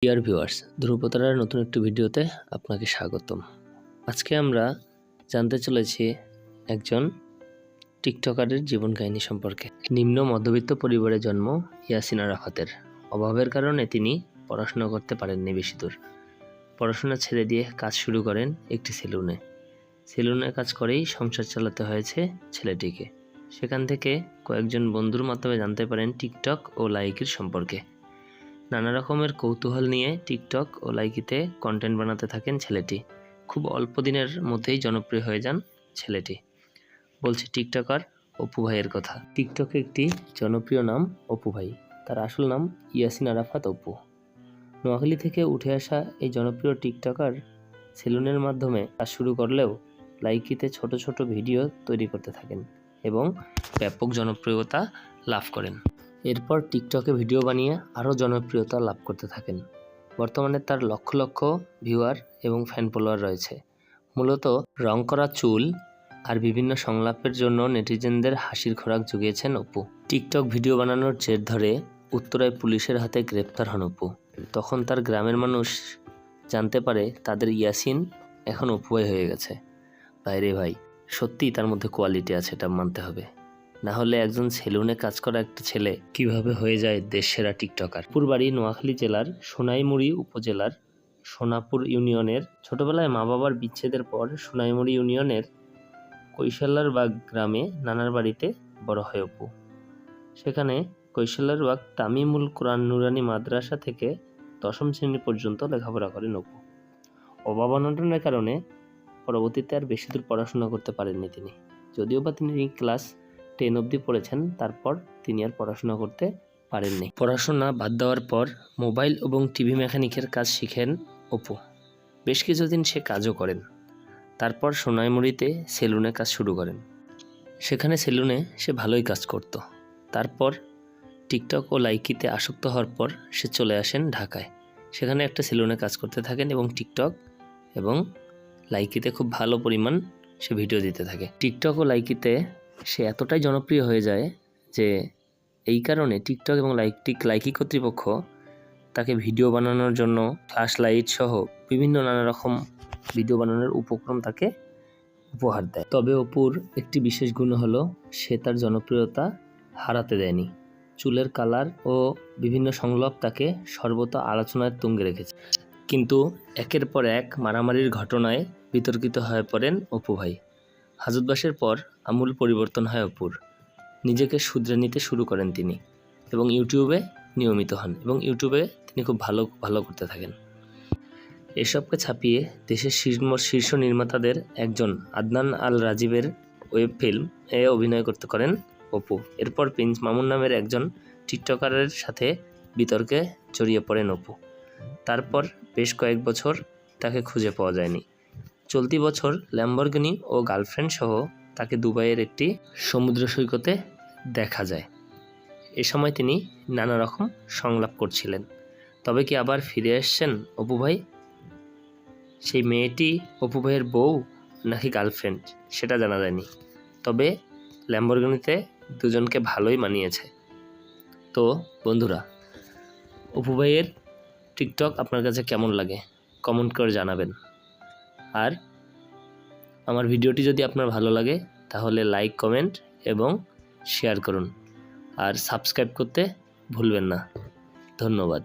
Dear viewers, ধ্রুবতারার নতুন একটি ভিডিওতে আপনাকে স্বাগতম। আজকে আমরা জানতে চলেছি একজন টিকটকারের জীবন কাহিনী সম্পর্কে। নিম্ন মধ্যবিত্ত পরিবারে জন্ম ইয়াসিন আরাফাতের। অভাবের কারণে তিনি পড়াশোনা করতে পারেননি বেশি দূর। পড়াশোনা ছেড়ে দিয়ে কাজ শুরু করেন একটি সেলুনে। সেলুনে কাজ করেই সংসার চালাতে হয়েছে ছেলেটিকে। সেখান থেকে কয়েকজন বন্ধুর মাধ্যমে জানতে পারেন টিকটক ও লাইকির সম্পর্কে। নানা রকমের কৌতূহল নিয়ে টিকটক ও লাইকিতে কন্টেন্ট বানাতে থাকেন ছেলেটি। খুব অল্প দিনের মধ্যেই জনপ্রিয় হয়ে যান ছেলেটি। বলছে টিকটকার অপু ভাইয়ের কথা। টিকটকে একটি জনপ্রিয় নাম অপু ভাই। তার আসল নাম ইয়াসিন আরাফাত অপু। নোয়াখালী থেকে উঠে আসা এই জনপ্রিয় টিকটকার সেলুনের মাধ্যমে কাজ শুরু করলেও লাইকিতে ছোট ছোট ভিডিও তৈরি করতে থাকেন এবং ব্যাপক জনপ্রিয়তা লাভ করেন। এরপর টিকটকে ভিডিও বানিয়ে আরও জনপ্রিয়তা লাভ করতে থাকেন। বর্তমানে তার লক্ষ লক্ষ ভিউয়ার এবং ফ্যান ফলোয়ার রয়েছে। মূলত রং করা চুল আর বিভিন্ন সংলাপের জন্য নেটিজেনদের হাসির খোরাক জুগিয়েছেন অপু। টিকটক ভিডিও বানানোর জের ধরে উত্তরায় পুলিশের হাতে গ্রেপ্তার হন অপু। তখন তার গ্রামের মানুষ জানতে পারে তাদের ইয়াসিন এখন অপু ভাই হয়ে গেছে। ভাইরে ভাই, সত্যিই তার মধ্যে কোয়ালিটি আছে, এটা মানতে হবে। না হলে একজন সেলুনে কাজ করা একটা ছেলে কিভাবে হয়ে যায় দেশসেরা টিকটকার। অপুর বাড়ি নোয়াখালী জেলার সোনাইমুড়ি উপজেলার সোনাপুর ইউনিয়নের। ছোটবেলায় মা বাবার বিচ্ছেদের পর সোনাইমুড়ি ইউনিয়নের কৈশালারবাগ গ্রামে নানার বাড়িতে বড় হয় অপু। সেখানে কৈশালারবাগ তামিমুল কোরআন নুরানি মাদ্রাসা থেকে 10ম শ্রেণী পর্যন্ত লেখাপড়া করেন অপু। অভাব অনটনের কারণে পরবর্তীতে আর বেশি দূর পড়াশোনা করতে পারেননি তিনি। যদিও বা তিনি ক্লাস 10 অবধি পড়েছেন, তারপর তিনি আর পড়াশোনা করতে পারেননি। পড়াশোনা বাদ দেওয়ার পর মোবাইল এবং টিভি মেকানিকের কাজ শিখেন অপু। বেশ কিছুদিন সে কাজও করেন। তারপর সোনাইমুড়িতে সেলুনে কাজ শুরু করেন। সেখানে সেলুনে সে ভালোই কাজ করত। তারপর টিকটক ও লাইকিতে আসক্ত হওয়ার পর সে চলে আসেন ঢাকায়। সেখানে একটা সেলুনে কাজ করতে থাকেন এবং টিকটক এবং লাইকিতে খুব ভালো পরিমাণ সে ভিডিও দিতে থাকে। টিকটক ও লাইকিতে সে এতটাই জনপ্রিয় হয়ে যায় যে এই কারণে টিকটক এবং লাইকি কর্তৃপক্ষ তাকে ভিডিও বানানোর জন্য ফ্ল্যাশ লাইট সহ বিভিন্ন নানা রকম ভিডিও বানানোর উপকরণ তাকে উপহার দেয়। তবে অপুর একটি বিশেষ গুণ হলো সে তার জনপ্রিয়তা হারাতে দেয়নি। চুলের কালার ও বিভিন্ন সংলাপ তাকে সর্বদা আলোচনার তুঙ্গে রেখেছে। কিন্তু একের পর এক মারামারির ঘটনায় বিতর্কিত হয়ে পড়েন অপু ভাই। হাজতবাসের পর আমূল পরিবর্তন হয় অপুর। নিজেকে শুধরে নিতে শুরু করেন তিনি এবং ইউটিউবে নিয়মিত হন এবং ইউটিউবে তিনি খুব ভালো করতে থাকেন। এসবকে ছাপিয়ে দেশের শীর্ষ নির্মাতাদের একজন আদনান আল রাজীবের ওয়েব ফিল্ম এ অভিনয় করতে করেন অপু। এরপর প্রিন্স মামুন নামের একজন টিকটকারের সাথে বিতর্কে জড়িয়ে পড়েন অপু। তারপর বেশ কয়েক বছর তাকে খুঁজে পাওয়া যায়নি। চলতি বছর ল্যাম্বরগিনি ও গার্লফ্রেন্ড সহ তাকে দুবাইয়ের একটি সমুদ্র সৈকতে দেখা যায়। এ সময় তিনি নানা রকম সংলাপ করছিলেন। তবে কি আবার ফিরে আসছেন অপু ভাই? সেই মেয়েটি অপু ভাইয়ের বউ নাকি গার্লফ্রেন্ড সেটা জানা যায়নি। তবে ল্যাম্বরগিনিতে দুজনকে ভালোই মানিয়েছে। তো বন্ধুরা, অপু ভাইয়ের টিকটক আপনার কাছে কেমন লাগে কমেন্ট করে জানাবেন। আর আমার ভিডিওটি যদি আপনার ভালো লাগে তাহলে লাইক, কমেন্ট এবং শেয়ার করুন। আর সাবস্ক্রাইব করতে ভুলবেন না। ধন্যবাদ।